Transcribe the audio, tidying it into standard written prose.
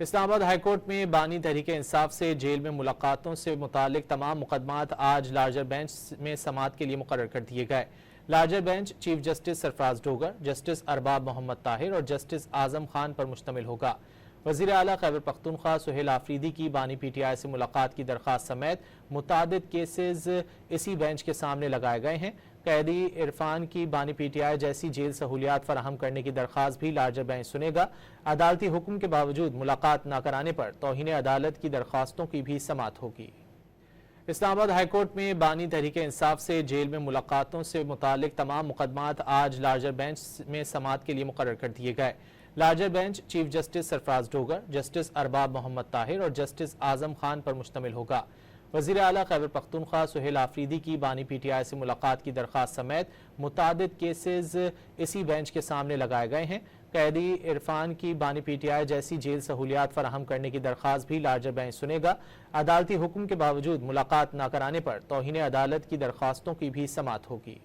اسلام آباد high court میں بانی تحریک انصاف سے جیل میں ملاقاتوں سے متعلق تمام مقدمات آج لارجر بینچ میں سماعت کے لیے مقرر کر دیے گئے۔ لارجر بینچ چیف جسٹس سرفراز ڈوگر، جسٹس ارباب محمد طاہر اور جسٹس اعظم خان پر مشتمل ہوگا۔ وزیر اعلیٰ خیبر پختونخوا سہیل آفریدی کی بانی پی ٹی آئی سے ملاقات کی درخواست سمیت متعدد کیسز اسی بینچ کے سامنے لگائے گئے ہیں۔ قیدی عرفان کی بانی پی ٹی آئی جیسی جیل سہولیات فراہم کرنے کی درخواست بھی لارجر بینچ سنے گا۔ عدالتی حکم کے باوجود ملاقات نہ کرانے پر توہین عدالت کی درخواستوں کی بھی سماعت ہوگی۔ اسلام آباد ہائی کورٹ میں بانی تحریک انصاف سے جیل میں ملاقاتوں سے متعلق تمام مقدمات آج لارجر بینچ میں سماعت کے لیے مقرر کر دیے گئے۔ لارجر بینچ چیف جسٹس سرفراز ڈوگر، جسٹس ارباب محمد طاہر اور جسٹس اعظم خان پر مشتمل ہوگا۔ وزیر اعلیٰ خیبر پختونخوا سہیل آفریدی کی بانی پی ٹی آئی سے ملاقات کی درخواست سمیت متعدد کیسز اسی بینچ کے سامنے لگائے گئے ہیں۔ قیدی عرفان کی بانی پی ٹی آئی جیسی جیل سہولیات فراہم کرنے کی درخواست بھی لارجر بینچ سنے گا۔ عدالتی حکم کے باوجود ملاقات نہ کرانے پر توہین عدالت کی درخواستوں کی بھی سماعت ہوگی۔